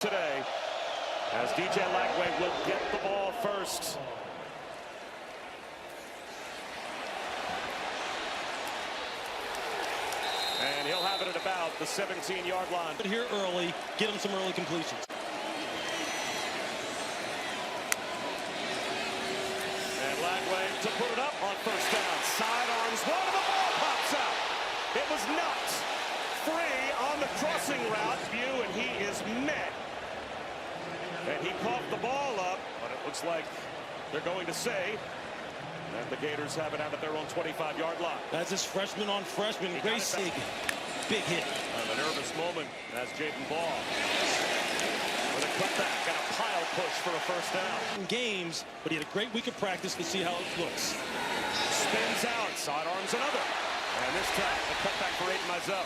today, as DJ Lagway will get the ball first. And he'll have it at about the 17-yard line. But here early, get him some early completions. And Lagway to put it up on first down. Sidearms, one of the ball pops out. It was not free on the crossing route view, and he is met. And he caught the ball up, but it looks like they're going to say that the Gators have it out at their own 25-yard line. That's his freshman on freshman. Grace big hit. A nervous moment as Jaden Ball with a cutback and a pile push for a first down. In games, but he had a great week of practice to see how it looks. Spins out, sidearms another. And this time, a cutback for Aiden Mizell.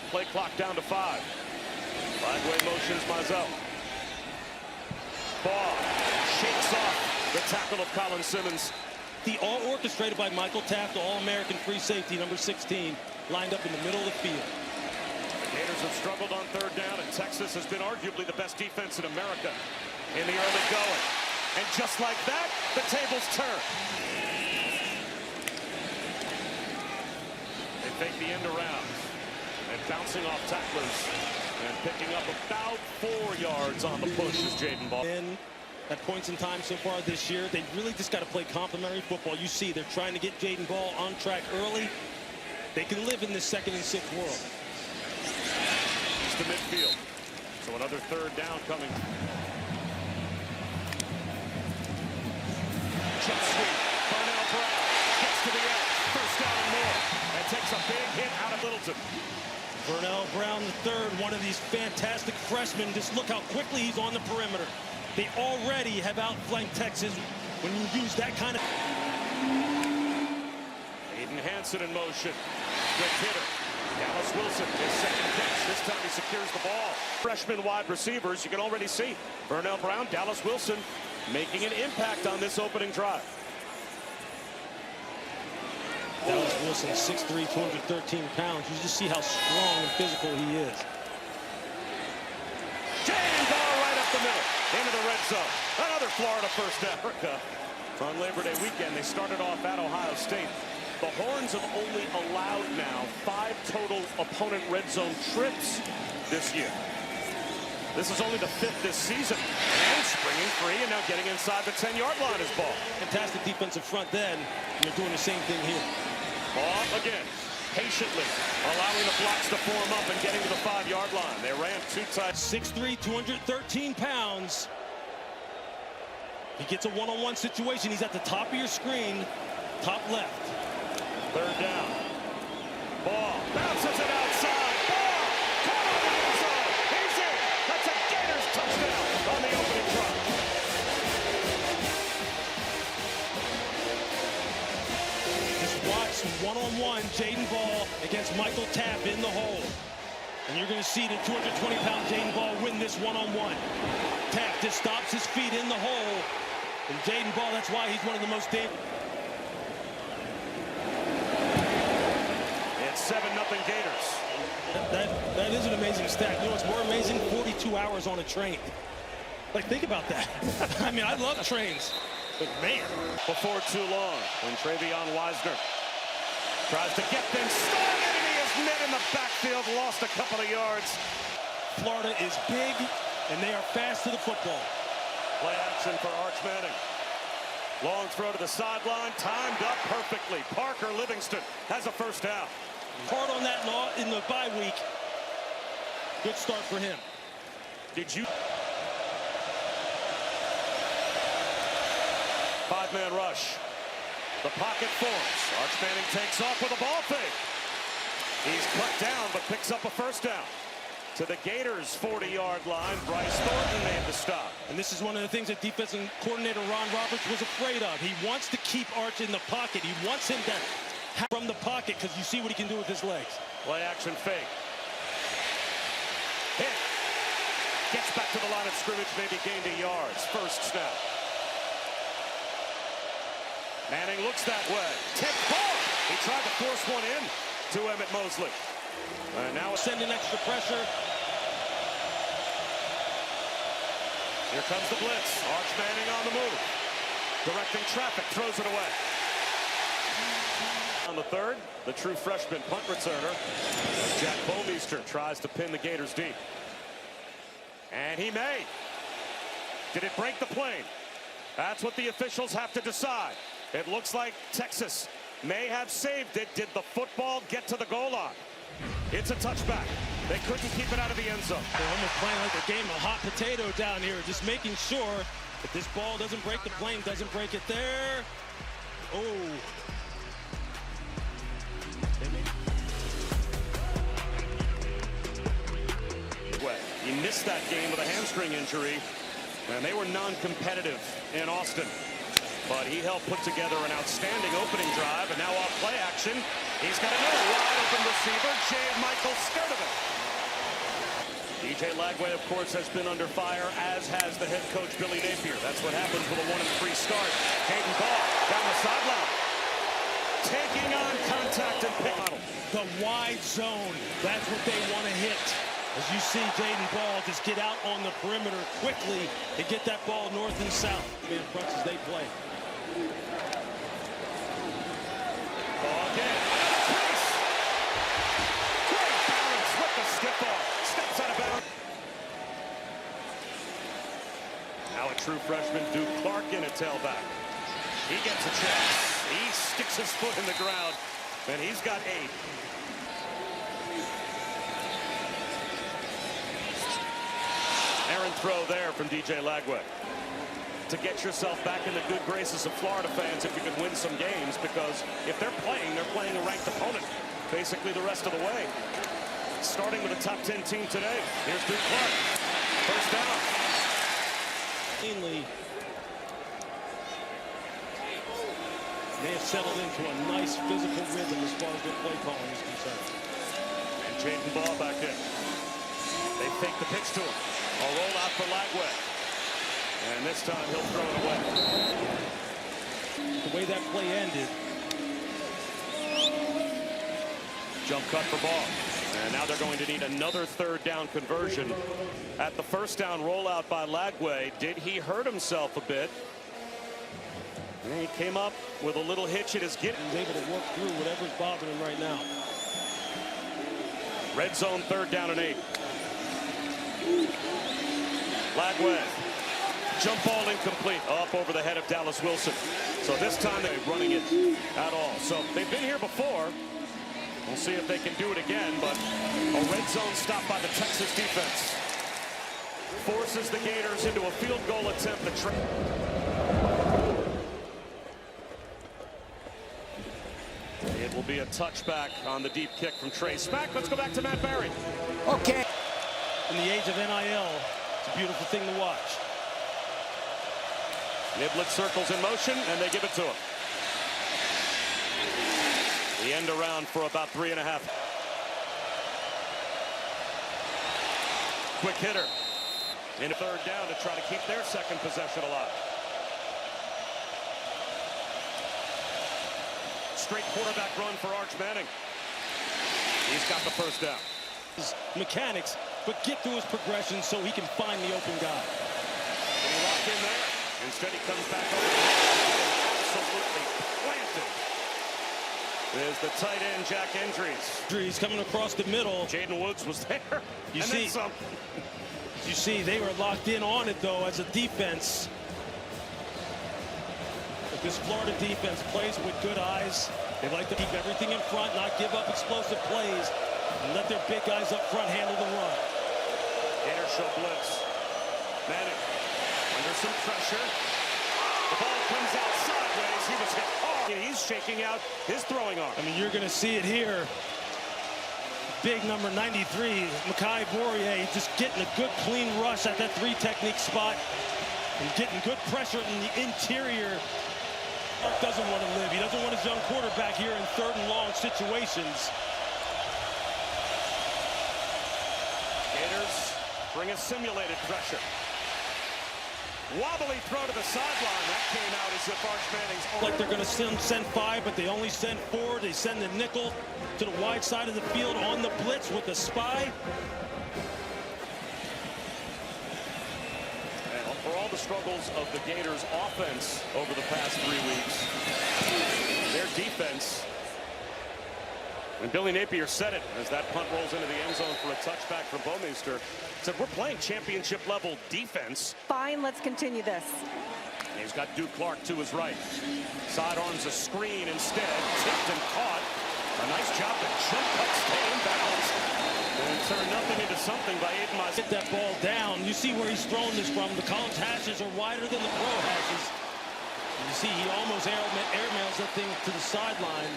Play clock down to 5. Lagway motions Mizell. Ball shakes off the tackle of Colin Simmons. The all orchestrated by Michael Taft, All-American free safety, number 16, lined up in the middle of the field. The Gators have struggled on third down, and Texas has been arguably the best defense in America in the early going. And just like that, the tables turn. They fake the end around and bouncing off tacklers and picking up about 4 yards on the push is Jaden Ball. And at points in time so far this year, they really just got to play complementary football. You see, they're trying to get Jaden Ball on track early. They can live in this second and sixth world. It's to midfield. So another third down coming. Jet sweep. Vernell Brown gets to the edge. First down and more. And takes a big hit out of Littleton. Vernell Brown III, one of these fantastic freshmen. Just look how quickly he's on the perimeter. They already have outflanked Texas when you use that kind of... Aiden Hansen in motion. Good hitter. Dallas Wilson, his second catch. This time he secures the ball. Freshman wide receivers, you can already see. Vernell Brown, Dallas Wilson making an impact on this opening drive. Dallas Wilson, 6'3", 213 pounds. You just see how strong and physical he is. Jaden Ball right up the middle. Into the red zone. Another Florida first down. Africa. On Labor Day weekend, they started off at Ohio State. The Horns have only allowed now 5 total opponent red zone trips this year. This is only the 5th this season. And springing free and now getting inside the 10-yard line is Ball. Fantastic defensive front then. And they're doing the same thing here. Ball again. Patiently allowing the blocks to form up and getting to the 5-yard line. They ran 2 times. 6'3", 213 pounds. He gets a one-on-one situation. He's at the top of your screen, top left. Third down. Ball bounces it outside. Ball caught on the end zone. He's in. That's a Gators touchdown on the opening drive. Just watch one-on-one Jaden Ball against Michael Tapp in the hole. And you're going to see the 220-pound Jaden Ball win this one-on-one. Tapp just stops his feet in the hole. And Jaden Ball, that's why he's one of the most dangerous. It's 7-0 Gators. That is an amazing stat. You know what's more amazing? 42 hours on a train. Like, think about that. I mean, I love trains. But, man. Before too long, when Travion Wisner tries to get things started, and he is met in the backfield, lost a couple of yards. Florida is big, and they are fast to the football. Play action for Arch Manning. Long throw to the sideline, timed up perfectly. Parker Livingston has a first down. Hard on that in the bye week. Good start for him. Did you? 5-man rush. The pocket forms. Arch Manning takes off with a ball fake. He's cut down, but picks up a first down. To the Gators' 40-yard line, Bryce Thornton made the stop. And this is one of the things that defensive coordinator Ron Roberts was afraid of. He wants to keep Arch in the pocket. He wants him to from the pocket because you see what he can do with his legs. Play action fake. Hit. Gets back to the line of scrimmage, maybe gained a yard. First snap. Manning looks that way. Tipped ball. He tried to force one in to Emmett Mosley. Now sending extra pressure. Here comes the blitz. Arch Manning on the move. Directing traffic, throws it away. On the third, the true freshman punt returner, Jack Bomeister, tries to pin the Gators deep. And he may. Did it break the plane? That's what the officials have to decide. It looks like Texas may have saved it. Did the football get to the goal line? It's a touchback. They couldn't keep it out of the end zone. They're almost playing like a game of hot potato down here, just making sure that this ball doesn't break the plane, doesn't break it there. Oh. He missed that game with a hamstring injury, and they were non-competitive in Austin. But he helped put together an outstanding opening drive, and now off play action, he's got another wide open receiver, J. Michael Sturdivant. DJ Lagway, of course, has been under fire, as has the head coach, Billy Napier. That's what happens with a 1-3 start. Hayden Ball down the sideline, taking on contact and pick. The wide zone, that's what they want to hit. As you see Jaden Ball just get out on the perimeter quickly and get that ball north and south. In front as they play. Ball again. Chase. Great balance with the skip ball. Steps out of bounds. Now a true freshman, Duke Clark, in a tailback. He gets a chance. He sticks his foot in the ground, and he's got 8. Errant throw there from DJ Lagway. To get yourself back in the good graces of Florida fans if you can win some games, because if they're playing a ranked opponent basically the rest of the way. Starting with a top 10 team today. Here's Duke Clark. First down. Mainly, they have settled into a nice physical rhythm as far as their play calling is concerned. And Jaden Ball back in. They fake the pitch to him. A rollout for Lagway. And this time he'll throw it away. The way that play ended. Jump cut for Ball. And now they're going to need another third down conversion. At the first down rollout by Lagway, did he hurt himself a bit? And he came up with a little hitch in his get. He's able to work through whatever's bothering him right now. Red zone, third down and 8. Lagway. Jump ball incomplete. Up over the head of Dallas Wilson. So this time they're running it at all. So they've been here before. We'll see if they can do it again, but a red zone stop by the Texas defense forces the Gators into a field goal attempt. It will be a touchback on the deep kick from Trey Smack. Let's go back to Matt Barry. Okay. In the age of NIL, it's a beautiful thing to watch. Niblett circles in motion, and they give it to him. The end around for about 3.5. Quick hitter. In a third down to try to keep their second possession alive. Straight quarterback run for Arch Manning. He's got the first down. His mechanics, but get through his progression so he can find the open guy. And he locked in there. Instead he comes back over. Absolutely planted. There's the tight end, Jack Endries. Coming across the middle. Jaden Woods was there. You see, they were locked in on it, though, as a defense. But this Florida defense plays with good eyes. They like to keep everything in front, not give up explosive plays, and let their big guys up front handle the run. Gators show blitz. Manning under some pressure. The ball comes out sideways. He was hit hard. He's shaking out his throwing arm. I mean, you're going to see it here. Big number 93, Mekhi Bourrier, just getting a good clean rush at that 3 technique spot and getting good pressure in the interior. Clark doesn't want to live. He doesn't want his young quarterback here in third and long situations. Gators bring a simulated pressure. Wobbly throw to the sideline. That came out as if Arch Manning's like they're going to send 5, but they only send 4. They send the nickel to the wide side of the field on the blitz with the spy. And all the struggles of the Gators offense over the past 3 weeks, their defense. And Billy Napier said it as that punt rolls into the end zone for a touchback from Bouwmeester. Said, we're playing championship level defense. Fine, let's continue this. And he's got Duke Clark to his right. Sidearms a screen instead. Tipped and caught. A nice job to jump cut, stay in bounds. And turn nothing into something by Aiden Mize. Get that ball down. You see where he's throwing this from. The college hashes are wider than the pro hashes. You see he almost airmails that thing to the sideline.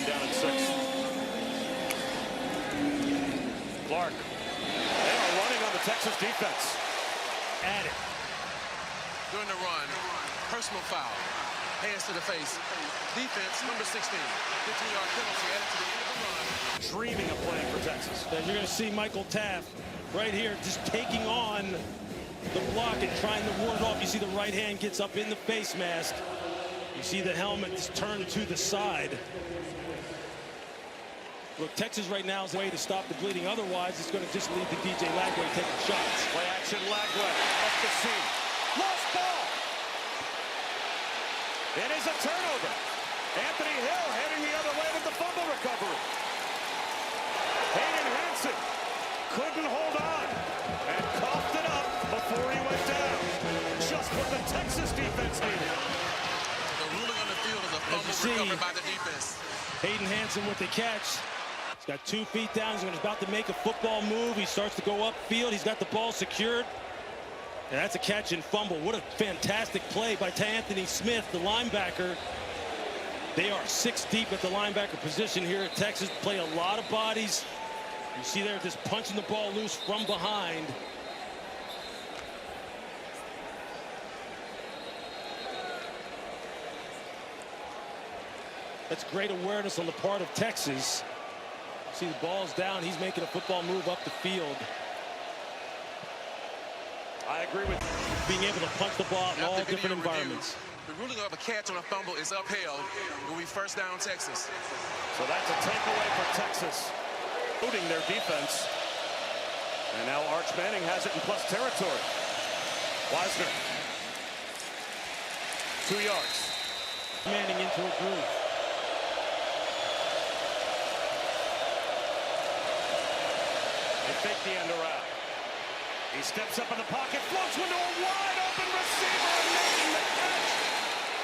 Down at 6. Clark. They are running on the Texas defense. At it. During the run, personal foul. Hands to the face. Defense, number 16. 15-yard penalty added to the end of the run. Dreaming of playing for Texas. And you're going to see Michael Taft right here just taking on the block and trying to ward it off. You see the right hand gets up in the face mask. You see the helmet is turned to the side. Look, Texas right now is a way to stop the bleeding. Otherwise, it's going to just lead to DJ Lagway taking shots. Play action Lagway up the seam. Lost ball. It is a turnover. Anthony Hill heading the other way with the fumble recovery. Hayden Hansen couldn't hold on and coughed it up before he went down. Just what the Texas defense needed. The ruling on the field is a fumble recovered by the defense. Hayden Hansen with the catch. He's got 2 feet down. He's about to make a football move. He starts to go upfield. He's got the ball secured. And that's a catch and fumble. What a fantastic play by Anthony Smith, the linebacker. They are 6 deep at the linebacker position here at Texas. Play a lot of bodies. You see they're just punching the ball loose from behind. That's great awareness on the part of Texas. See the ball's down. He's making a football move up the field. I agree with being able to punch the ball in all After different video environments. Review, the ruling of a catch on a fumble is upheld. It will be first down Texas. So that's a takeaway for Texas, including their defense. And now Arch Manning has it in plus territory. Wisner. 2 yards. Manning into a groove. They fake the end around. He steps up in the pocket, floats into a wide open receiver and making the catch.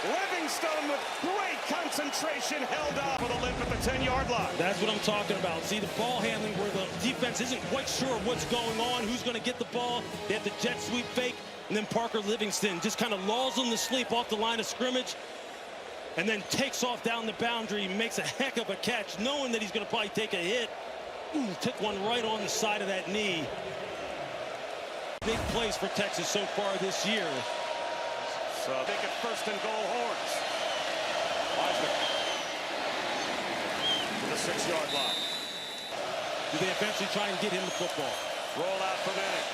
Livingstone with great concentration held up with a limp at the 10-yard line. That's what I'm talking about. See the ball handling where the defense isn't quite sure what's going on, who's going to get the ball. They have the jet sweep fake, and then Parker Livingston just kind of lulls them to sleep off the line of scrimmage and then takes off down the boundary, makes a heck of a catch, knowing that he's going to probably take a hit. Ooh, took one right on the side of that knee. Big plays for Texas so far this year. So they get first and goal Horns. Wisner to the 6-yard line. Do they eventually try and get him the football? Roll out for Manning.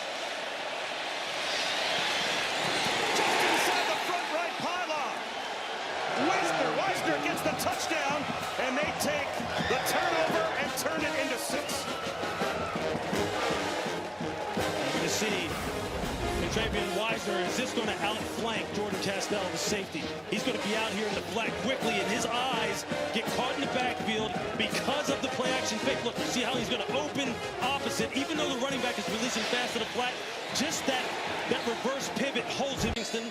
Just inside the front right pylon. Wisner gets the touchdown, and they take the turnover and turn it into 6. You see, Travion Wisner is just going to outflank Jordan Castell, the safety. He's going to be out here in the flat quickly, and his eyes get caught in the backfield because of the play action fake. Look, you see how he's going to open opposite, even though the running back is releasing fast to the flat. Just that reverse pivot holds Livingston,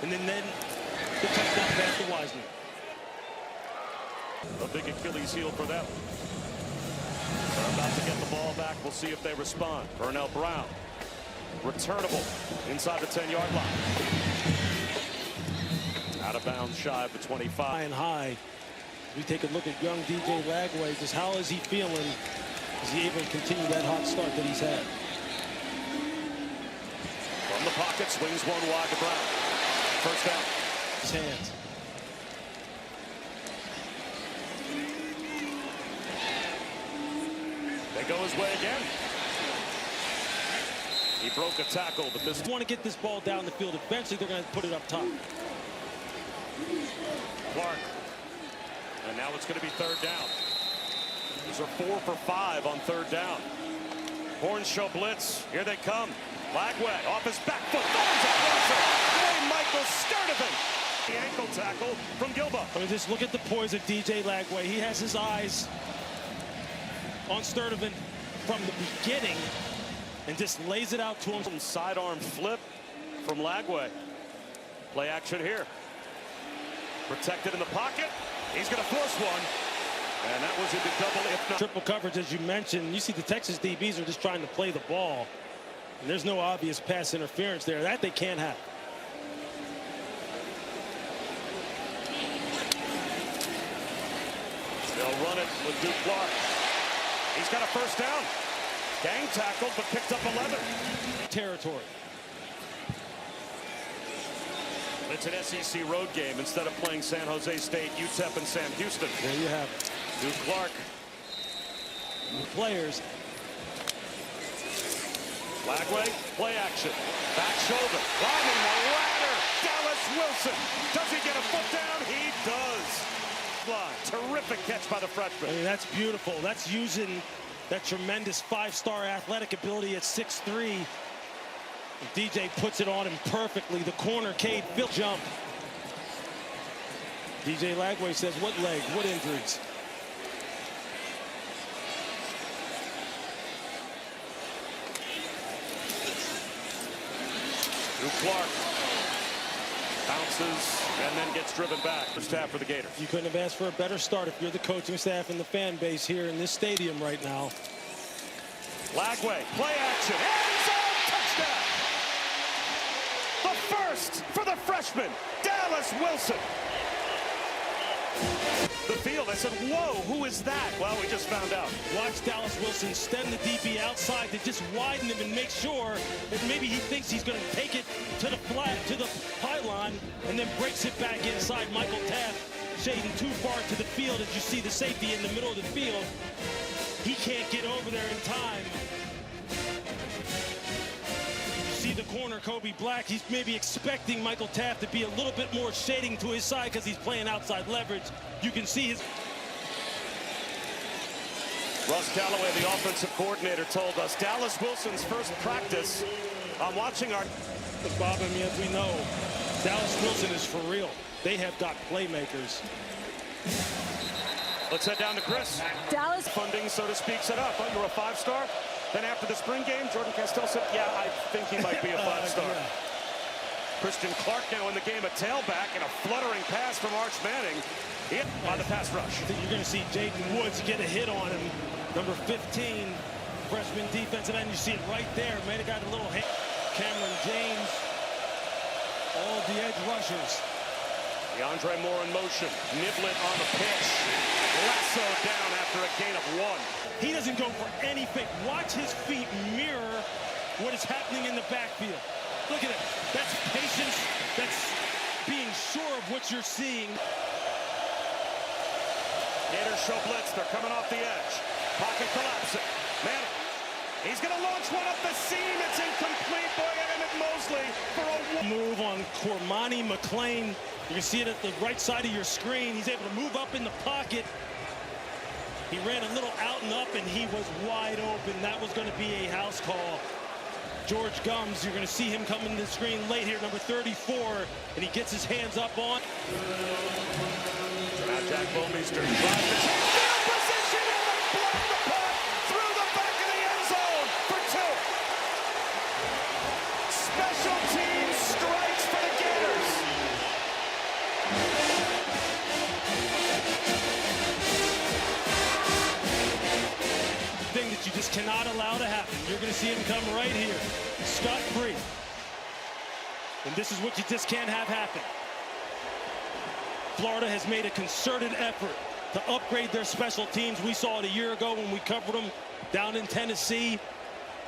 and then the touchdown pass to Wisner. A big Achilles heel for them. They're about to get the ball back. We'll see if they respond. Burnell Brown. Returnable inside the 10-yard line. Out of bounds, shy of the 25. High and high. We take a look at young DJ Lagway. Just how is he feeling? Is he able to continue that hot start that he's had? From the pocket, swings one wide to Brown. First down. His hands. They go his way again. He broke a tackle, but this... Want to get this ball down the field. Eventually, they're going to put it up top. Clark. And now it's going to be third down. These are 4 for 5 on third down. Horns show blitz. Here they come. Lagway off his back foot. Throws across it. Ray Michael Sturdivant. The ankle tackle from Gilba. I mean, just look at the poise of DJ Lagway. He has his eyes on Sturdivant from the beginning and just lays it out to him. Some sidearm flip from Lagway. Play action here. Protected in the pocket. He's going to force one. And that was into double, if not Triple coverage, as you mentioned. You see the Texas DBs are just trying to play the ball. And there's no obvious pass interference there. That they can't have. They'll run it with Duke Clark. He's got a first down. Gang tackled, but picked up 11. Territory. It's an SEC road game instead of playing San Jose State, UTEP, and Sam Houston. There you have it. Duke Clark. Players. Lagway, play action. Back shoulder. Climbing the ladder. Dallas Wilson. Does he get a foot down? He does. Terrific catch by the freshman. I mean, that's beautiful. That's using that tremendous five-star athletic ability at 6'3". DJ puts it on him perfectly. The corner, Cade, Phil jump. DJ Lagway says, what leg? What injuries? Duke Clark bounces and then gets driven back. First half for the Gators. You couldn't have asked for a better start if you're the coaching staff and the fan base here in this stadium right now. Lagway, play action, end zone, touchdown! The first for the freshman, Dallas Wilson. The field, I said, whoa, who is that? Well, we just found out. Watch Dallas Wilson stem the DB outside to just widen him and make sure that maybe he thinks he's going to take it to the pylon and then breaks it back inside. Michael Taft shading too far to the field as you see the safety in the middle of the field. He can't get over there in time. You see the corner, Kobe Black. He's maybe expecting Michael Taft to be a little bit more shading to his side because he's playing outside leverage. You can see his... Russ Callaway, the offensive coordinator, told us Dallas Wilson's first practice. I'm watching our... But Bob, I mean, as we know, Dallas Wilson is for real. They have got playmakers. Let's head down to Chris. Dallas Funding, so to speak, set up. Oh, you're a five-star? Then after the spring game, Jordan Castell said, yeah, I think he might be a five-star. Yeah. Christian Clark now in the game, a tailback, and a fluttering pass from Arch Manning. Hit by the pass rush. I think you're going to see Jaden Woods get a hit on him. Number 15, freshman defensive end. You see it right there. Might have got a little hit. Cameron James, all the edge rushers. DeAndre Moore in motion. Niblett on the pitch. Lasso down after a gain of 1. He doesn't go for anything. Watch his feet mirror what is happening in the backfield. Look at it. That's patience. That's being sure of what you're seeing. Gators show blitz. They're coming off the edge. Pocket collapsing. Manning. He's going to launch one up the seam. It's incomplete. Boy, Emmett Mosley for a move on Cormani McClain. You can see it at the right side of your screen. He's able to move up in the pocket. He ran a little out and up, and he was wide open. That was going to be a house call. George Gums, you're going to see him coming to the screen late here, number 34, and he gets his hands up on. Now Jack Bomeister drives the field position, and they blow the punt through the back of the end zone for 2. Special teams strikes for the Gators. Thing that you just cannot allow to happen. You're going to see him come right here, scot-free. And this is what you just can't have happen. Florida has made a concerted effort to upgrade their special teams. We saw it a year ago when we covered them down in Tennessee.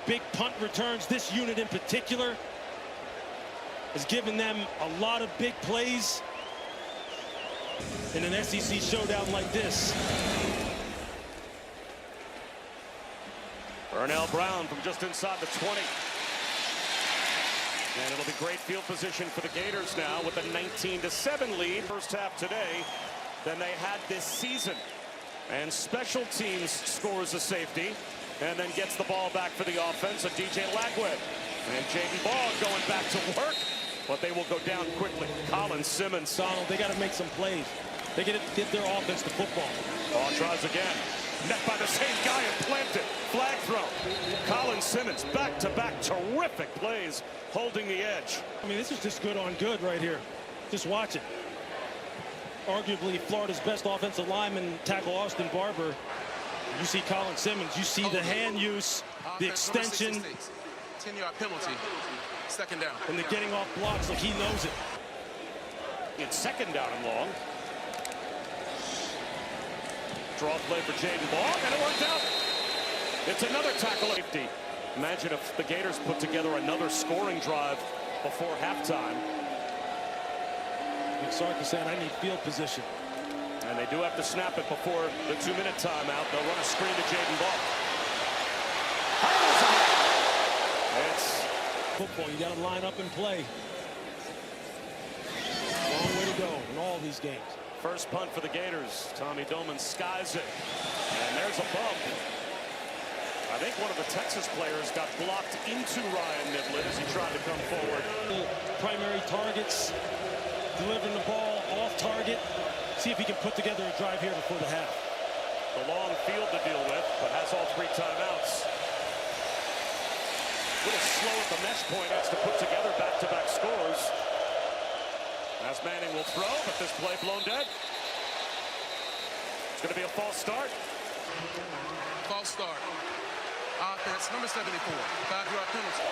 Big punt returns. This unit in particular has given them a lot of big plays in an SEC showdown like this. Burnell Brown from just inside the 20. And it'll be great field position for the Gators now with a 19-7 lead. First half today than they had this season. And special teams scores a safety. and then gets the ball back for the offense of DJ Lagway. And Jaden Ball going back to work, but they will go down quickly. Colin Simmons. Donald, they got to make some plays. They got to get their offense to football. Ball tries again. Net by the same guy and planted. Flag throw. Colin Simmons back-to-back terrific plays holding the edge. I mean, this is just good on good right here. Just watch it. Arguably Florida's best offensive lineman, tackle Austin Barber. You see Colin Simmons. You see the hand use, the extension. 10-yard penalty. Second down. And the getting off blocks like he knows it. It's second down and long. Draw play for Jaden Ball, and it worked out. It's another tackle. Imagine if the Gators put together another scoring drive before halftime. Sark is saying, I need field position. And they do have to snap it before the 2-minute timeout. They'll run a screen to Jaden Ball. It's football. You got to line up and play. Long way to go in all these games. First punt for the Gators. Tommy Doman skies it. And there's a bump. I think one of the Texas players got blocked into Ryan Niblett as he tried to come forward. Primary targets, delivering the ball off target. See if he can put together a drive here before the half. The long field to deal with, but has all 3 timeouts. A little slow at the mesh point. Has to put together back-to-back scores. As Manning will throw, but this play blown dead. It's going to be a false start. False start. Offense, number 74. 5-yard penalty.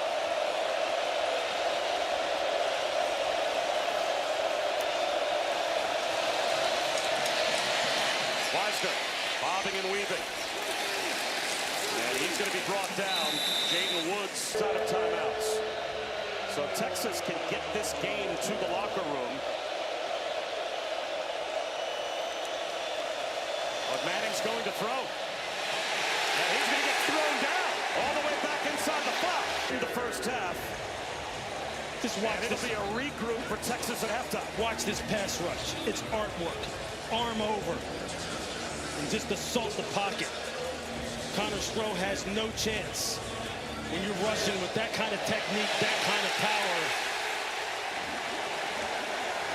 Weisner bobbing and weaving. And he's going to be brought down. Jaden Woods out of timeouts. So Texas can get this game to the locker room. But Manning's going to throw. And he's going to get thrown down all the way back inside the 5 in the first half. Just watch. And it'll be a regroup for Texas at halftime. Watch this pass rush. It's artwork. Arm over. And just assault the pocket. Connor Stroh has no chance. When you're rushing with that kind of technique, that kind of power.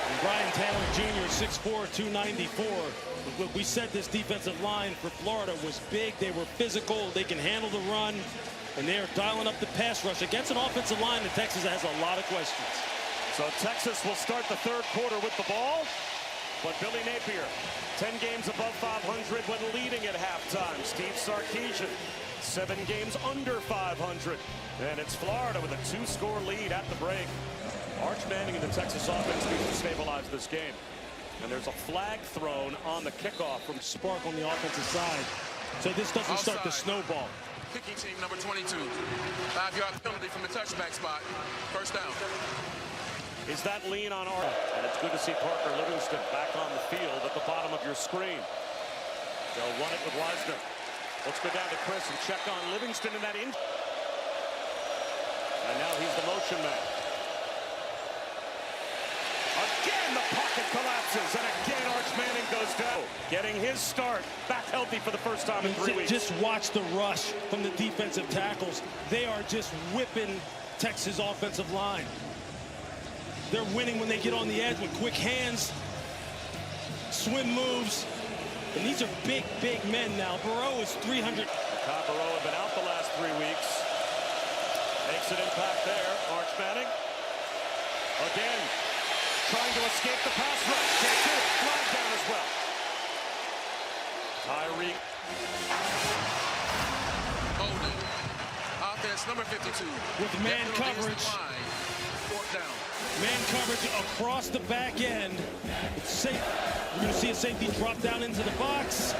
And Brian Taylor Jr., 6'4", 294. We said this defensive line for Florida was big. They were physical. They can handle the run. And they're dialing up the pass rush against an offensive line that Texas has a lot of questions. So Texas will start the third quarter with the ball. But Billy Napier, 10 games above 500 when leading at halftime. Steve Sarkisian, 7 games under 500. And it's Florida with a 2-score lead at the break. Arch Manning and the Texas offense need to stabilize this game. And there's a flag thrown on the kickoff from Spark on the offensive side. So this doesn't start the snowball. Kicking team number 22. 5-yard penalty from the touchback spot. First down. Is that lean on Arch? And it's good to see Parker Livingston back on the field at the bottom of your screen. They'll run it with Weisner. Let's go down to Chris and check on Livingston in that in. And now he's the motion man. Again, the pocket collapses, and again, Arch Manning goes down. Getting his start, back healthy for the first time in 3 weeks. Just watch the rush from the defensive tackles. They are just whipping Texas offensive line. They're winning when they get on the edge with quick hands, swim moves. And these are big, big men now. Burrow is 300. Kyle Burrow had been out the last 3 weeks. Makes an impact there. Arch Manning. Again, trying to escape the pass rush. Can't do it. Flag down as well. Tyreek. Holding. Offense number 52. With man coverage. Fourth down. Man coverage across the back end. It's safe. You're going to see a safety drop down into the box.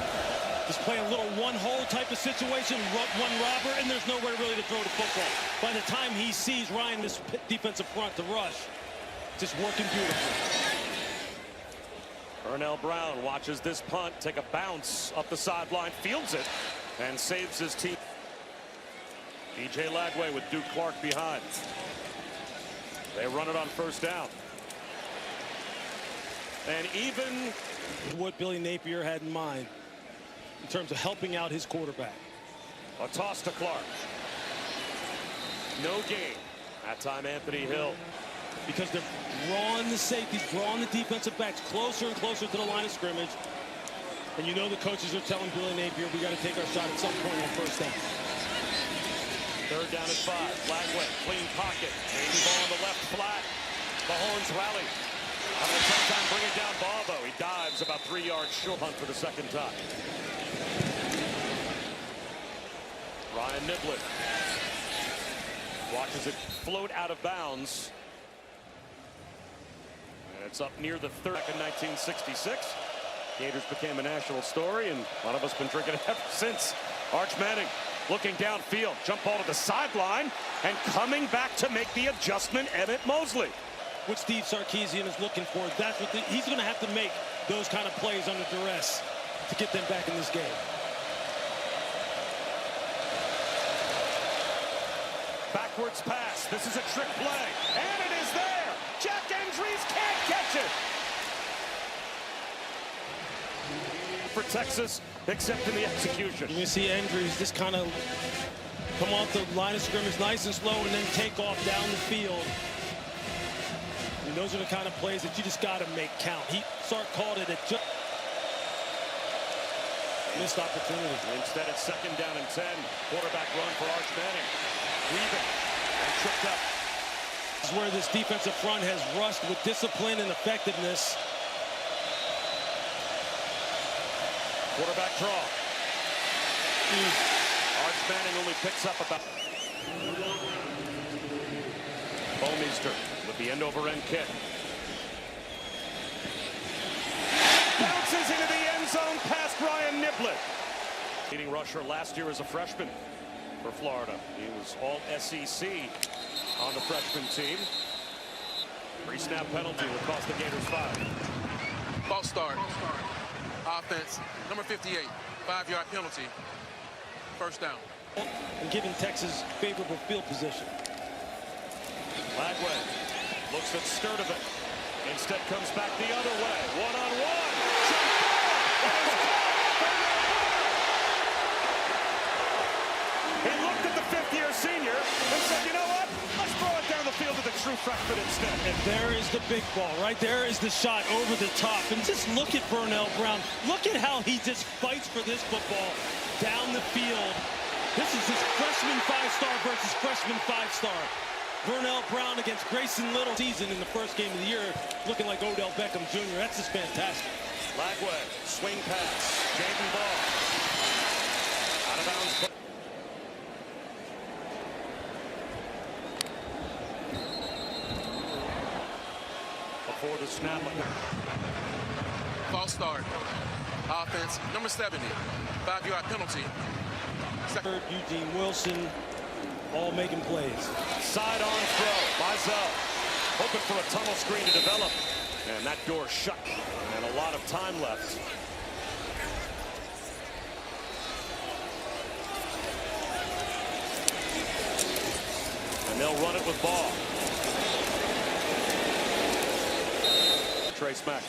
Just play a little one-hole type of situation, one robber, and there's nowhere really to throw the football. By the time he sees Ryan, this defensive front to rush, just working beautifully. Ernell Brown watches this punt take a bounce up the sideline, fields it, and saves his team. DJ Lagway with Duke Clark behind. They run it on first down. And even what Billy Napier had in mind in terms of helping out his quarterback. A toss to Clark. No gain. That time Anthony Hill. Because they're drawing the safeties, drawing the defensive backs closer and closer to the line of scrimmage. And you know the coaches are telling Billy Napier, we got to take our shot at some point on first down. Third down at 5. Flagway, clean pocket. Baby ball on the left flat. The Horns rally. Having a tough time bringing down Balbo. He dives about 3 yards short for the second time. Ryan Niblett watches it float out of bounds. And it's up near the third in 1966. Gators became a national story, and a lot of us been drinking it ever since. Arch Manning looking downfield, jump ball to the sideline, and coming back to make the adjustment, Emmett Mosley. What Steve Sarkisian is looking for, that's what he's going to have to make those kind of plays under duress to get them back in this game. Backwards pass. This is a trick play, and it is there. Jack Andrews can't catch it. For Texas, except in the execution. You can see Andrews just kind of come off the line of scrimmage nice and slow and then take off down the field. And those are the kind of plays that you just got to make count. Sark called it a missed opportunity. Instead, it's second down and 10. Quarterback run for Arch Manning. Weaving and tripped up. This is where this defensive front has rushed with discipline and effectiveness. Quarterback draw. Arch Manning only picks up about. Bouwmeester with the end-over-end kick. Bounces into the end zone past Ryan Niblett. Leading rusher last year as a freshman for Florida. He was all SEC on the freshman team. Pre-snap penalty will cost the Gators 5. False start. Offense, number 58, 5-yard penalty. First down. And giving Texas favorable field position. Flagway looks at Sturdivant. Instead comes back the other way. One-on-one. He looked at the fifth-year senior and said, you know what? Let's throw it down the field to the true freshman instead. And there is the big ball. Right there is the shot over the top. And just look at Vernell Brown. Look at how he just fights for this football down the field. This is his freshman 5-star versus freshman 5-star. Vernell Brown against Grayson Little season in the first game of the year, looking like Odell Beckham Jr. That's just fantastic. Flagway, swing pass, Jaden Ball. Out of bounds. Before the snap. False start. Offense, number 70, 5-yard penalty. Second, Eugene Wilson, all making plays. Side-on throw, Mizell hoping for a tunnel screen to develop. And that door shut, and a lot of time left. And they'll run it with Ball. Trace Mack.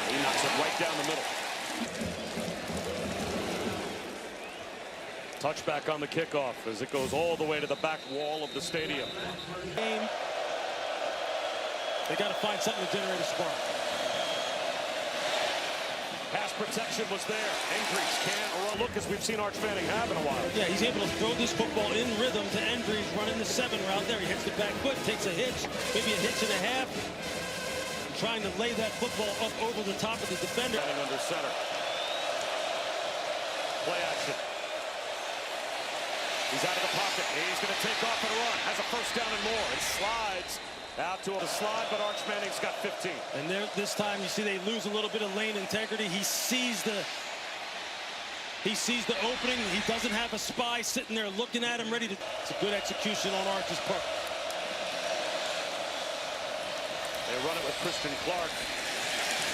He knocks it right down the middle. Touchback on the kickoff as it goes all the way to the back wall of the stadium. They got to find something to generate a spark. Pass protection was there. Endries can't run. Look, as we've seen Arch Manning have in a while. Yeah, he's able to throw this football in rhythm to Endries running the 7 route there. He hits the back foot, takes a hitch, maybe a hitch and a half. Trying to lay that football up over the top of the defender. Under center. Play action. He's out of the pocket. He's going to take off and run. Has a first down and more. And slides out to a slide, but Arch Manning's got 15. And there, this time, you see they lose a little bit of lane integrity. He sees the opening. He doesn't have a spy sitting there looking at him, ready to. It's a good execution on Arch's part. They run it with Christian Clark.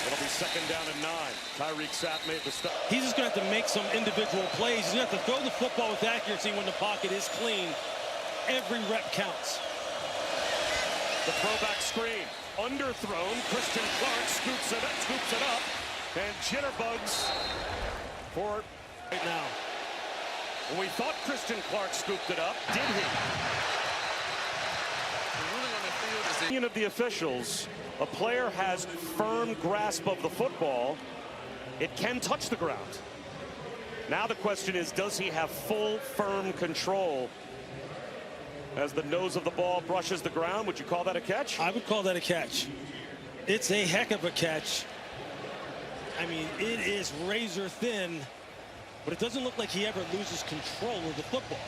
It'll be second down and 9. Tyreek Sapp made the stop. He's just going to have to make some individual plays. He's going to have to throw the football with accuracy when the pocket is clean. Every rep counts. The throwback screen. underthrown. Christian Clark scoops it up, and jitterbugs for Right now. We thought Christian Clark scooped it up. Did he? The ruling on the field is Opinion of the officials, a player has firm grasp of the football. It can touch the ground. Now the question is, does he have full, firm control? As the nose of the ball brushes the ground, would you call that a catch? I would call that a catch. It's a heck of a catch. I mean, it is razor thin, but it doesn't look like he ever loses control of the football.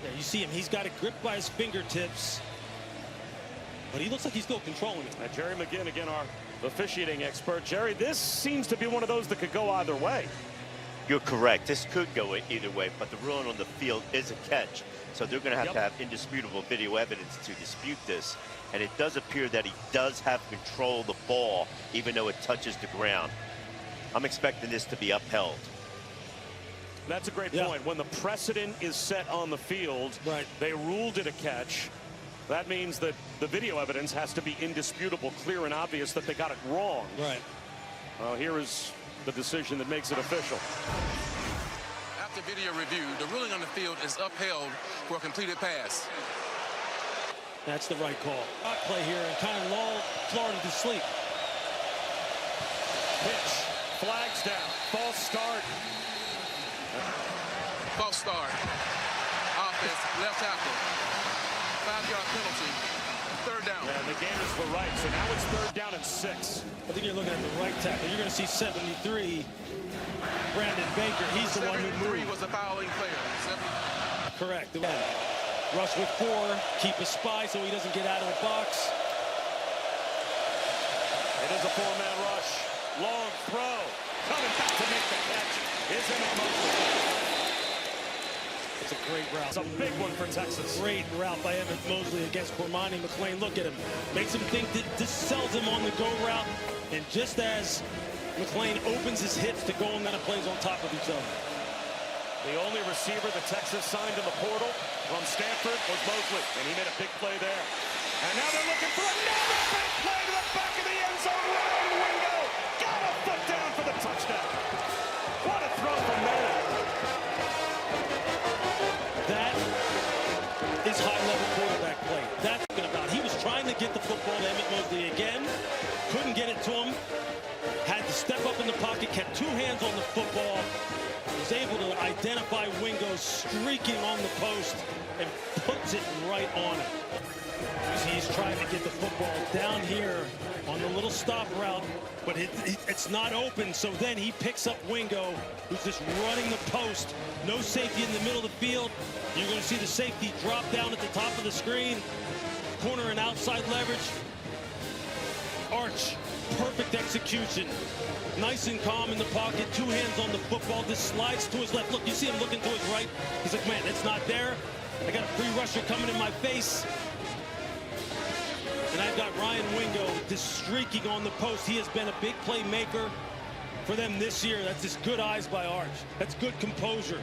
Yeah, you see him. He's got it gripped by his fingertips, but he looks like he's still controlling it. Jerry McGinn, again, our officiating expert. Jerry, this seems to be one of those that could go either way. You're correct. This could go either way, but the ruling on the field is a catch. So they're going to have indisputable video evidence to dispute this. And it does appear that he does have control of the ball, even though it touches the ground. I'm expecting this to be upheld. That's a great point. When the precedent is set on the field, they ruled it a catch. That means that the video evidence has to be indisputable, clear and obvious that they got it wrong. Right. Well, here is the decision that makes it official. after video review. The ruling on the field is upheld for a completed pass. That's the right call. Play here and kind of lull Florida to sleep. Pitch, flags down, false start. False start. Offense, left tackle. 5-yard penalty. Third down. And the Gators were right, so now it's 3rd down and 6. I think you're looking at the right tackle. You're going to see 73, Brandon Baker. He's the one who moved. 73 was a fouling player. Correct. Rush with 4, keep a spy so he doesn't get out of the box. It is a 4-man rush. Long throw. Coming back to make the catch is Emmett Mosley. It's a great route. It's a big one for Texas. Great route by Emmett Mosley against Cormani McClain. Look at him. Makes him think that this sells him on the go route. And just as McClain opens his hips to go, and then it plays on top of each other. The only receiver that Texas signed in the portal from Stanford was Mosley, and he made a big play there. And now they're looking for another big play to the back of the end zone. Ryan Wingo got a foot down for the touchdown. What a throw from there. That is high-level quarterback play. That's what I'm about. He was trying to get the football to Emmett Mosley again. Couldn't get it to him. Had to step up in the pocket, kept 2 hands on the football. Was able to identify Wingo streaking on the post and puts it right on it. You see, he's trying to get the football down here on the little stop route, but it's not open. So then he picks up Wingo, who's just running the post. No safety in the middle of the field. You're going to see the safety drop down at the top of the screen. Corner and outside leverage. Arch, perfect execution. Nice and calm in the pocket, 2 hands on the football, just slides to his left. Look, you see him looking to his right. He's like, man, it's not there. I got a free rusher coming in my face. And I've got Ryan Wingo just streaking on the post. He has been a big playmaker for them this year. That's just good eyes by Arch. That's good composure.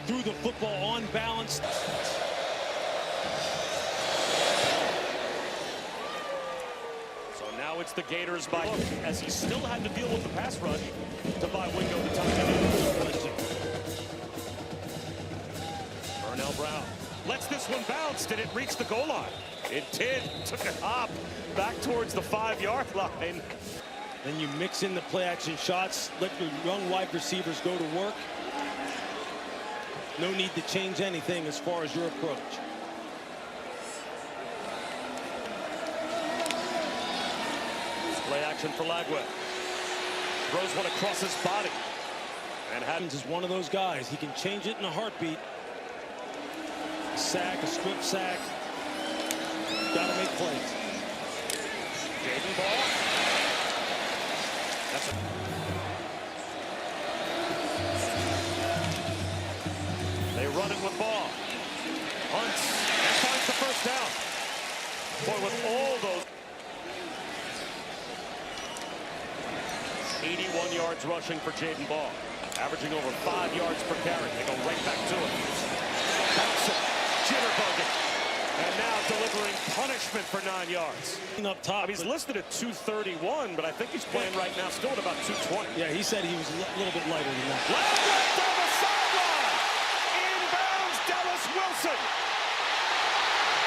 Threw the football on balance. Now it's the Gators by, as he still had to deal with the pass rush to buy Wingo the touchdown. Burnell Brown lets this one bounce. Did it reach the goal line? It did. Took a hop back towards the 5-yard line. Then you mix in the play-action shots. Let your young wide receivers go to work. No need to change anything as far as your approach. Play action for Lagway. Throws one across his body. And Adams is one of those guys. He can change it in a heartbeat. A sack, a strip sack. Gotta make plays. Jaden Ball. They run it with Ball. Hunts and finds the first down. Boy, with all those 81 yards rushing for Jaden Ball, averaging over 5 yards per carry. They go right back to it. Bounce it, jitterbugging. And now delivering punishment for 9 yards. Up top. He's listed at 231, but I think he's playing right now still at about 220. Yeah, he said he was a little bit lighter than that. Left on the sideline. Inbounds Dallas Wilson.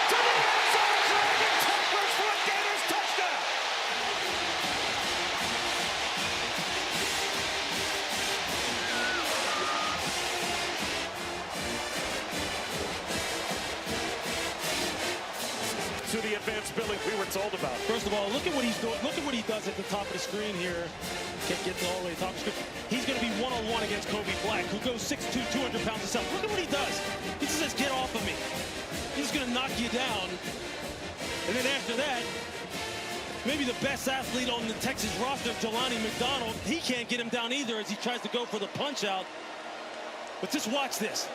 To the end zone, dragging tacklers for a Gators touchdown. To the advanced billing we were told about. First of all, look at what he's doing. Look at what he does at the top of the screen here. Can't get all the way to the top of the screen. He's going to be one-on-one against Kobe Black, who goes 6'2", 200 pounds himself. Look at what he does. He just says, get off of me. He's going to knock you down. And then after that, maybe the best athlete on the Texas roster, Jelani McDonald, he can't get him down either as he tries to go for the punch out. But just watch this.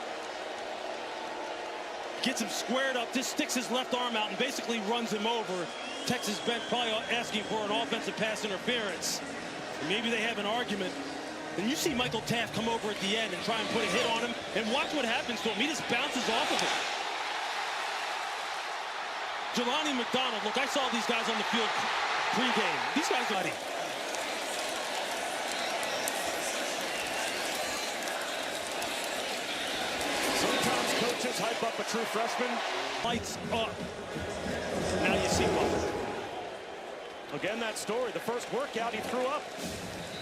Gets him squared up, just sticks his left arm out and basically runs him over. Texas bench probably asking for an offensive pass interference. Maybe they have an argument. And you see Michael Taft come over at the end and try and put a hit on him. And watch what happens to him. He just bounces off of it. Jelani McDonald, look, I saw these guys on the field pregame. These guys got it. Sometimes coaches hype up a true freshman. Lights up. Now you see what. Again, that story. The first workout he threw up.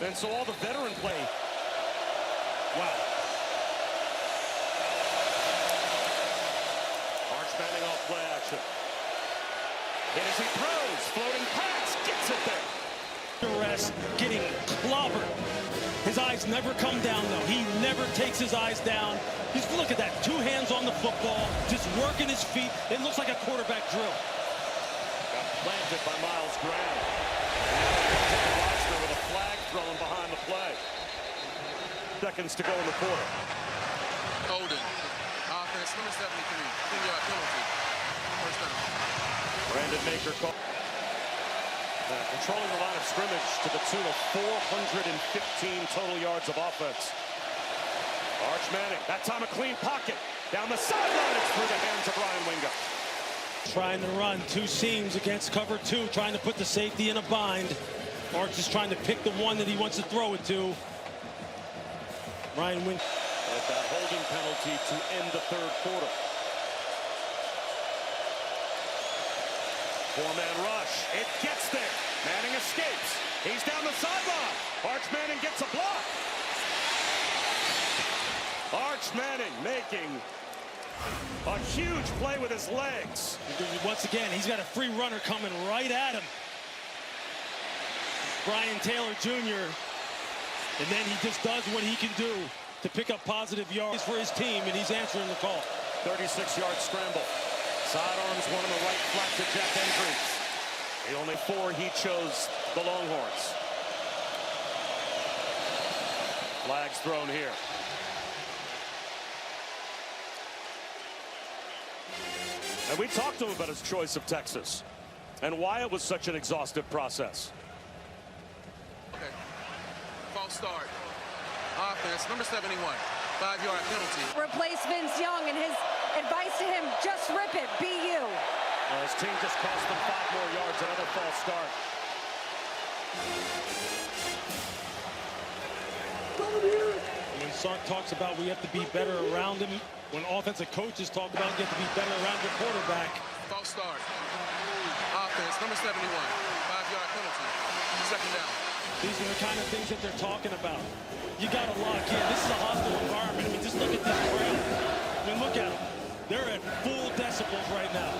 And so all the veteran play. Wow. Arch Manning off play action. And as he throws, floating pass, gets it there. Arrest, getting clobbered. His eyes never come down, though. He never takes his eyes down. Just look at that. 2 hands on the football, just working his feet. It looks like a quarterback drill. Got planted by Miles Graham. With a flag thrown behind the play. Seconds to go in the quarter. Holden. Offense, number 73. 10-yard penalty. First down. Brandon Maker controlling the line of scrimmage to the tune of 415 total yards of offense. Arch Manning, that time a clean pocket. Down the sideline, it's through the hands of Ryan Wingo. Trying to run 2 seams against cover 2, trying to put the safety in a bind. Arch is trying to pick the one that he wants to throw it to. Ryan Wingo. With that holding penalty to end the third quarter. 4-man rush. It gets there. Manning escapes. He's down the sideline. Arch Manning gets a block. Arch Manning making a huge play with his legs. Once again, he's got a free runner coming right at him. Brian Taylor Jr. And then he just does what he can do to pick up positive yards for his team, and he's answering the call. 36-yard scramble. Sidearms one on the right flat to Jack Endry. The only 4 he chose the Longhorns. Flags thrown here. And we talked to him about his choice of Texas and why it was such an exhaustive process. Okay. False start. Offense, number 71. 5-yard penalty. Replace Vince Young, and his advice to him, just rip it, be you. His team just cost them 5 more yards, another false start. When Sark talks about we have to be better around him, when offensive coaches talk about you have to be better around your quarterback. False start. Offense, number 71. 5-yard penalty. Second down. These are the kind of things that they're talking about. You got to lock in. This is a hostile environment. I mean, just look at this crowd. I mean, look at them. They're at full decibels right now.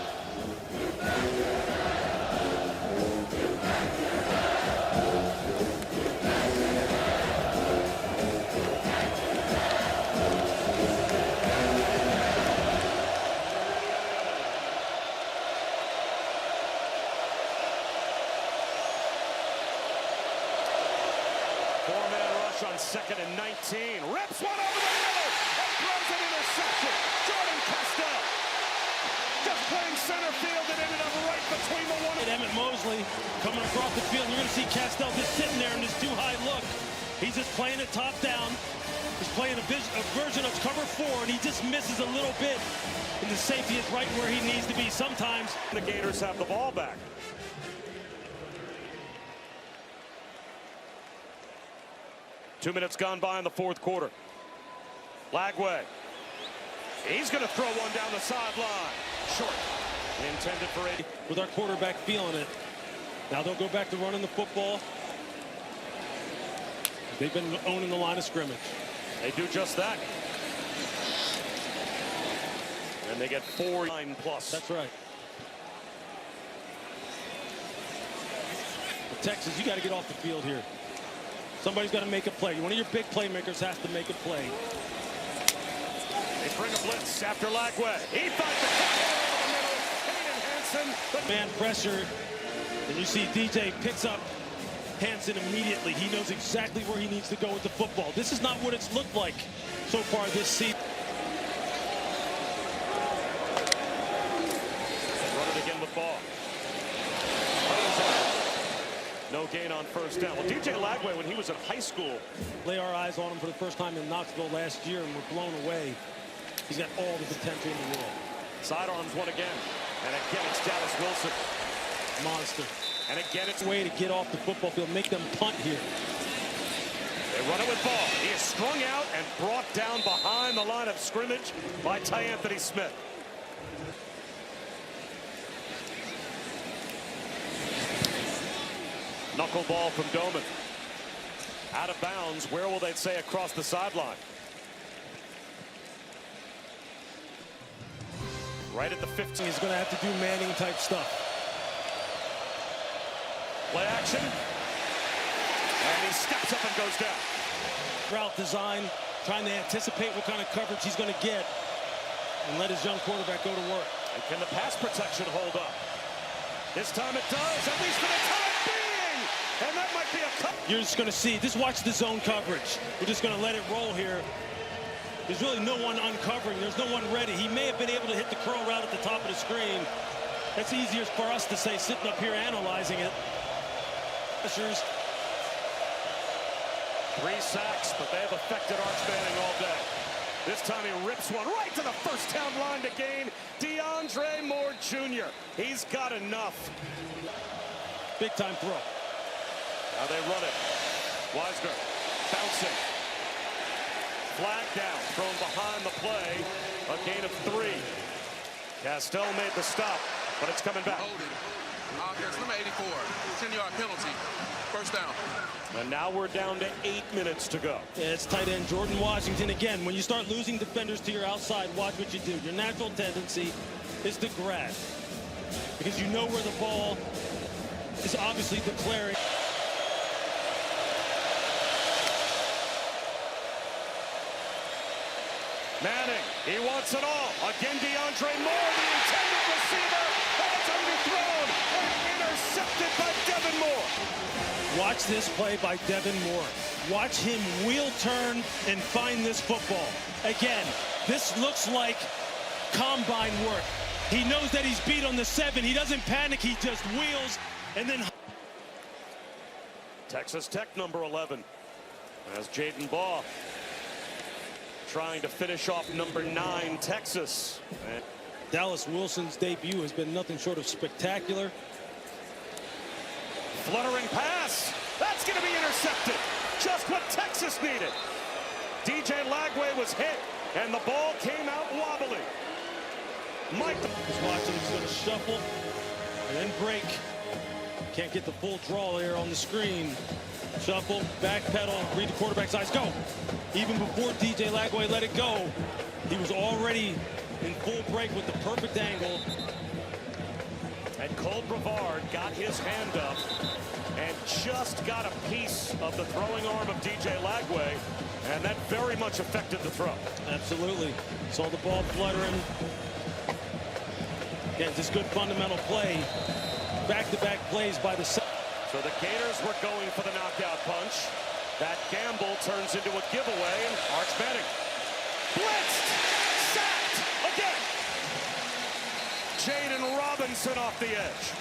On 2nd and 19. Rips one over the middle and throws an interception. Jordan Castell just playing center field and ended up right between the one. And Emmett Mosley coming across the field. You're going to see Castell just sitting there in this too high look. He's just playing it top down. Just playing a version of cover 4, and he just misses a little bit. And the safety is right where he needs to be. Sometimes the Gators have the ball back. Two minutes gone by in the fourth quarter. Lagway. He's going to throw one down the sideline. Short. Intended for 80. With our quarterback feeling it. Now they'll go back to running the football. They've been owning the line of scrimmage. They do just that. And they get 4-9+. That's right. For Texas, you got to get off the field here. Somebody's got to make a play. One of your big playmakers has to make a play. They bring a blitz after Lagway. He finds the middle. Hayden Hansen. Man pressure. And you see DJ picks up Hansen immediately. He knows exactly where he needs to go with the football. This is not what it's looked like so far this season. Run it again with ball. No gain on first down. Well, DJ Lagway, when he was in high school, Lay our eyes on him for the first time in Knoxville last year, and we're blown away. He's got all the potential in the world. Sidearms one again. And again, it's Dallas Wilson. Monster. And again, it's a way to get off the football field, make them punt here. They run it with ball. He is strung out and brought down behind the line of scrimmage by Tyanthony Smith. Knuckleball from Doman. Out of bounds. Where will they say across the sideline? Right at the 15. He's going to have to do Manning type stuff. Play action. And he steps up and goes down. Route design, trying to anticipate what kind of coverage he's going to get and let his young quarterback go to work. And can the pass protection hold up? This time it does, at least for the time being. And that might be a cut. You're just going to see, just watch the zone coverage. We're just going to let it roll here. There's really no one uncovering. There's no one ready. He may have been able to hit the curl route at the top of the screen. That's easier for us to say sitting up here analyzing it. Pressures. 3 sacks, but they have affected Arch Manning all day. This time he rips one right to the first down line to gain. DeAndre Moore Jr. He's got enough. Big time throw. Now they run it. Wisner bouncing. Flag down, thrown behind the play. A gain of 3. Castell made the stop, but it's coming back. Offense, number 84, 10-yard penalty. First down. And now we're down to 8 minutes to go. Yeah, it's tight end Jordan Washington again. When you start losing defenders to your outside, watch what you do. Your natural tendency is to grab, because you know where the ball is obviously declaring. Manning, he wants it all. Again, DeAndre Moore, the intended receiver, and it's underthrown and intercepted by Devin Moore. Watch this play by Devin Moore. Watch him wheel turn and find this football. Again, this looks like combine work. He knows that he's beat on the 7. He doesn't panic. He just wheels and then. Texas Tech number 11. As Jaden Baugh trying to finish off number 9 Texas. Dallas Wilson's debut has been nothing short of spectacular. Fluttering pass. That's going to be intercepted. Just what Texas needed. DJ Lagway was hit, and the ball came out wobbly. Michael. He's watching. He's going to shuffle and then break. Can't get the full draw there on the screen. Shuffle, back pedal, read the quarterback's eyes, go. Even before DJ Lagway let it go, he was already in full break with the perfect angle. And Cole Brevard got his hand up and just got a piece of the throwing arm of DJ Lagway, and that very much affected the throw. Absolutely. Saw the ball fluttering. Again, just good fundamental play. Back-to-back plays by the. So the Gators were going for the knockout punch. That gamble turns into a giveaway, and Arch Manning blitzed, sacked again. Jaden Robinson off the edge.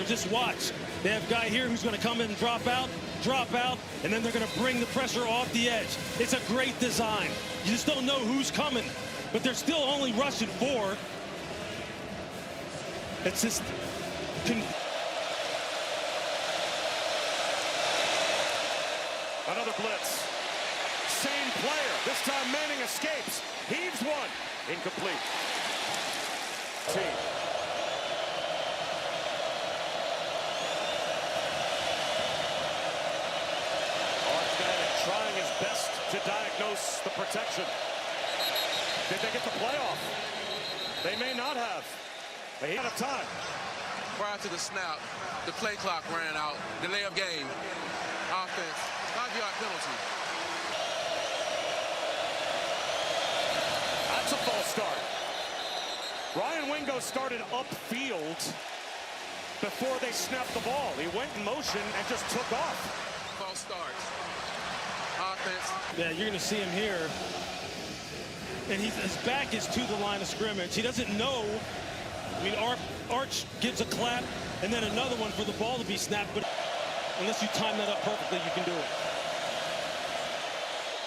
Just watch. They have a guy here who's going to come in and drop out. drop out, and then they're going to bring the pressure off the edge. It's a great design. You just don't know who's coming, but they're still only rushing 4. It's just... Another blitz. Same player. This time Manning escapes. Heaves one. Incomplete. Team. Arch Manning trying his best to diagnose the protection. Did they get the playoff? They may not have. They had a time. Prior to the snap, the play clock ran out. Delay of game. Offense. 5-yard penalty. That's a false start. Ryan Wingo started upfield before they snapped the ball. He went in motion and just took off. False start. Offense. Yeah, you're going to see him here. And his back is to the line of scrimmage. He doesn't know. I mean, Arch gives a clap and then another one for the ball to be snapped. But unless you time that up perfectly, you can do it.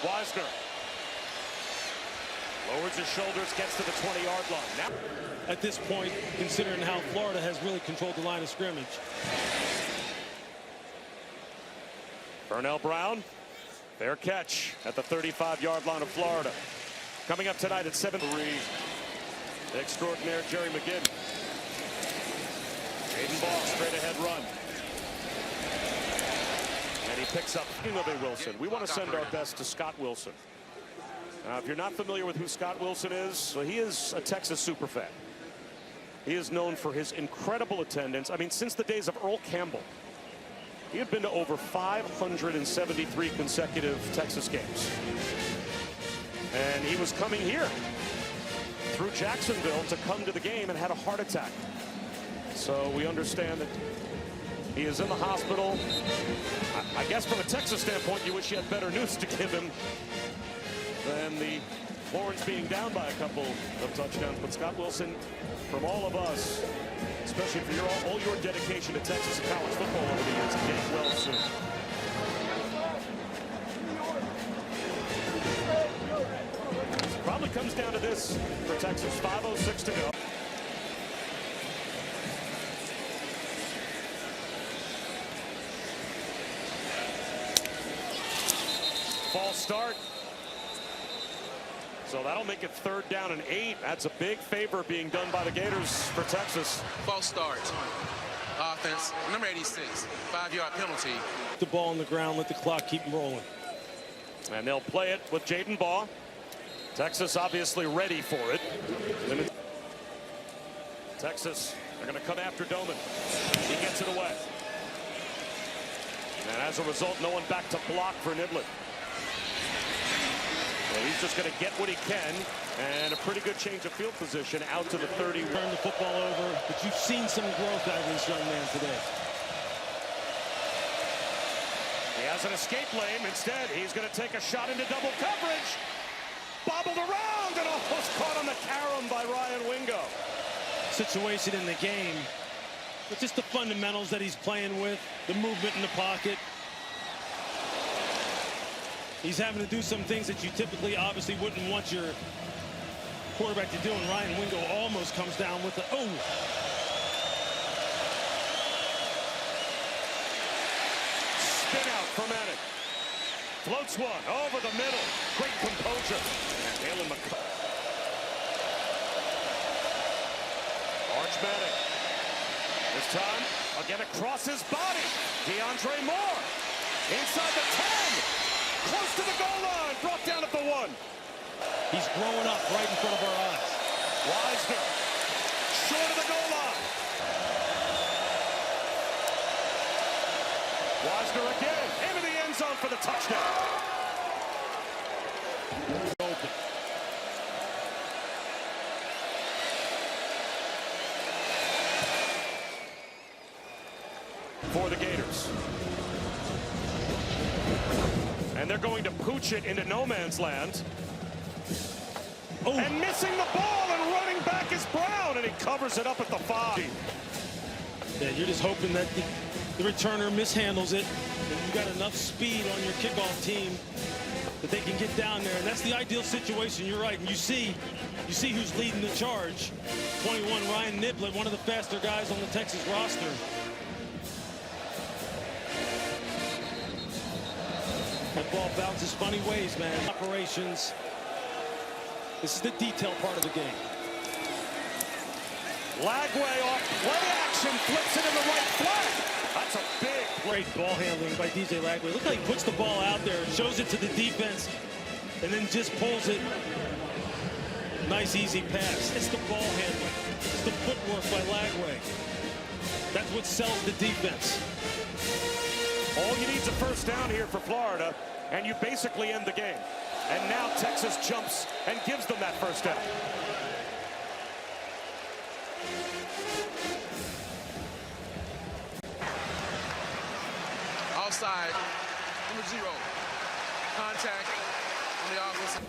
Wisner lowers his shoulders, gets to the 20-yard line. Now, At this point, considering how Florida has really controlled the line of scrimmage. Burnell Brown, fair catch at the 35-yard line of Florida. Coming up tonight at 7-3, the extraordinaire Jerry McGinn. Aiden Ball, straight ahead run. And he picks up Imave Wilson. We want to send our best to Scott Wilson. If you're not familiar with who Scott Wilson is, so he is a Texas superfan. He is known for his incredible attendance. I mean, since the days of Earl Campbell, he had been to over 573 consecutive Texas games. And he was coming here through Jacksonville to come to the game and had a heart attack. So we understand that he is in the hospital. I guess from a Texas standpoint, you wish you had better news to give him than the Horns being down by a couple of touchdowns. But Scott Wilson, from all of us, especially for all your dedication to Texas and college football over the years, get well soon. Probably comes down to this for Texas. 5:06 to go. False start. So that'll make it 3rd down and 8. That's a big favor being done by the Gators for Texas. False start. Offense. Number 86. 5-yard penalty. The ball on the ground, let the clock keep rolling. And they'll play it with Jaden Baugh. Texas obviously ready for it. Texas, they're going to come after Doman. He gets it away. And as a result, no one back to block for Niblett. So he's just going to get what he can, and a pretty good change of field position out to the 30. Turn the football over, but you've seen some growth out of this young man today. He has an escape lane. Instead, he's going to take a shot into double coverage. Bobbled around and almost caught on the carom by Ryan Wingo. Situation in the game, but just the fundamentals that he's playing with, the movement in the pocket. He's having to do some things that you typically obviously wouldn't want your quarterback to do, and Ryan Wingo almost comes down with the Spin out for Manning. Floats one over the middle. Great composure. And Dalen McCullough. Arch Manning. This time, again across his body. DeAndre Moore. Inside the 10. Close to the goal line. Brought down at the 1. He's growing up right in front of our eyes. Wisner. Short of the goal line. Wisner again. Into the end zone for the touchdown. Open. For the Gators. And they're going to pooch it into no man's land. And missing the ball and running back is Brown, and he covers it up at the 5. Yeah, you're just hoping that the returner mishandles it and you got enough speed on your kickoff team that they can get down there, and that's the ideal situation. You're right, and you see who's leading the charge. 21, Ryan Niblett, one of the faster guys on the Texas roster. That ball bounces funny ways, man. Operations. This is the detail part of the game. Lagway off play action, flips it in the right flat. That's a big Great ball handling by DJ Lagway. Look how he puts the ball out there, shows it to the defense, and then just pulls it. Nice, easy pass. It's the ball handling. It's the footwork by Lagway. That's what sells the defense. All you need is a first down here for Florida, and you basically end the game. And now Texas jumps and gives them that first down. Offside, number 0. Contact on the offensive.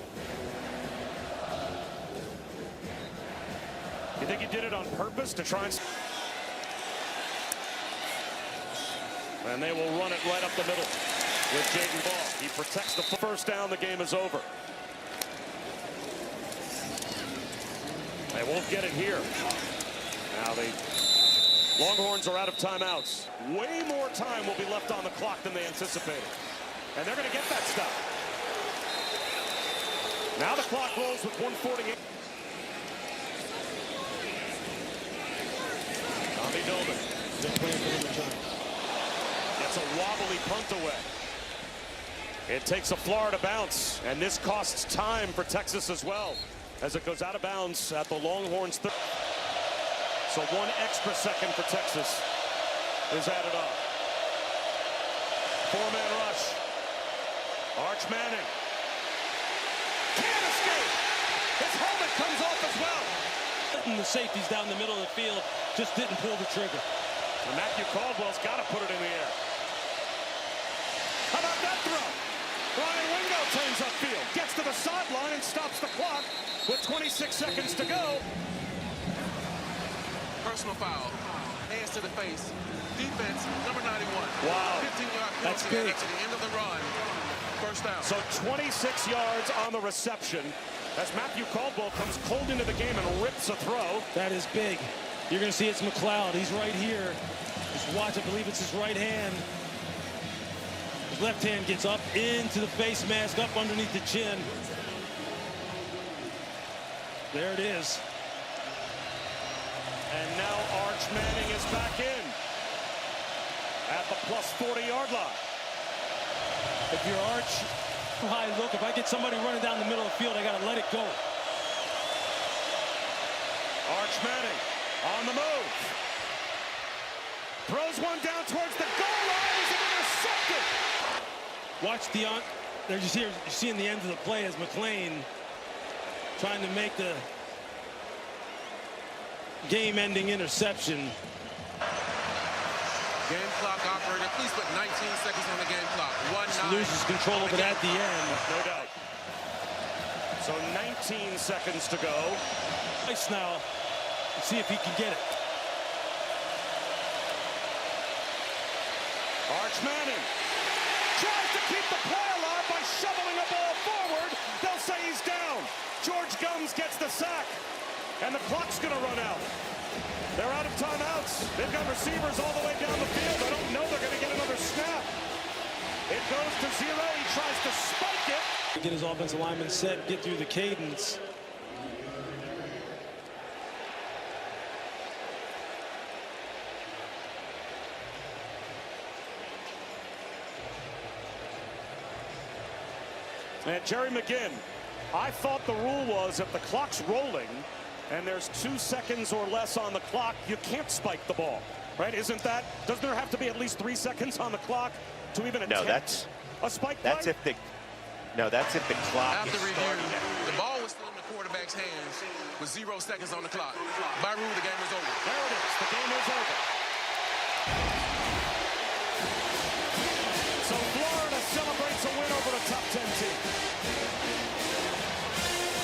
You think he did it on purpose to try and they will run it right up the middle with Jaden Ball. He protects the first down. The game is over. They won't get it here. Now the Longhorns are out of timeouts. Way more time will be left on the clock than they anticipated. And they're going to get that stop. Now the clock rolls with 1:48. Tommy Doman. They're playing for the return. Gets a wobbly punt away. It takes a Florida bounce, and this costs time for Texas as well, as it goes out of bounds at the Longhorns. So 1 extra second for Texas is added on. 4-man rush. Arch Manning. Can't escape. His helmet comes off as well. And the safeties down the middle of the field just didn't pull the trigger. And Matthew Caldwell's got to put it in the air. How about that throw? Ryan Wingo turns upfield, gets to the sideline and stops the clock with 26 seconds to go. Personal foul. Hands to the face. Defense, number 91. Wow. 15-yard That's penalty big. to the end of the run. First down. So 26 yards on the reception as Matthew Caldwell comes cold into the game and rips a throw. That is big. You're going to see it's McLeod. He's right here. Just watch, I believe it's his right hand. His left hand gets up into the face mask, up underneath the chin. There it is. And now Arch Manning is back in at the plus 40-yard line. If you're Arch, high look, if I get somebody running down the middle of the field, I got to let it go. Arch Manning on the move. Throws one down towards the goal line. Is it intercepted? Watch the they're just here. You're seeing the end of the play as McLean trying to make the game-ending interception. Game clock operator. Please put 19 seconds on the game clock. 1-9. Loses control of it at the end. No doubt. So 19 seconds to go. Nice now. Let's see if he can get it. Arch Manning tries to keep the play alive by shoveling a ball forward. They'll say he's down. George Gums gets the sack. And the clock's going to run out. They're out of timeouts. They've got receivers all the way down the field. I don't know they're going to get another snap. It goes to 0. He tries to spike it. Get his offensive lineman set, get through the cadence. And Jerry McGinn, I thought the rule was if the clock's rolling and there's 2 seconds or less on the clock, you can't spike the ball, right? Isn't that, doesn't there have to be at least 3 seconds on the clock to even attempt a spike play? That's if the clock After is review, starting. the ball was still in the quarterback's hands with 0 seconds on the clock. By rule, the game is over. There it is. The game is over. So Florida celebrates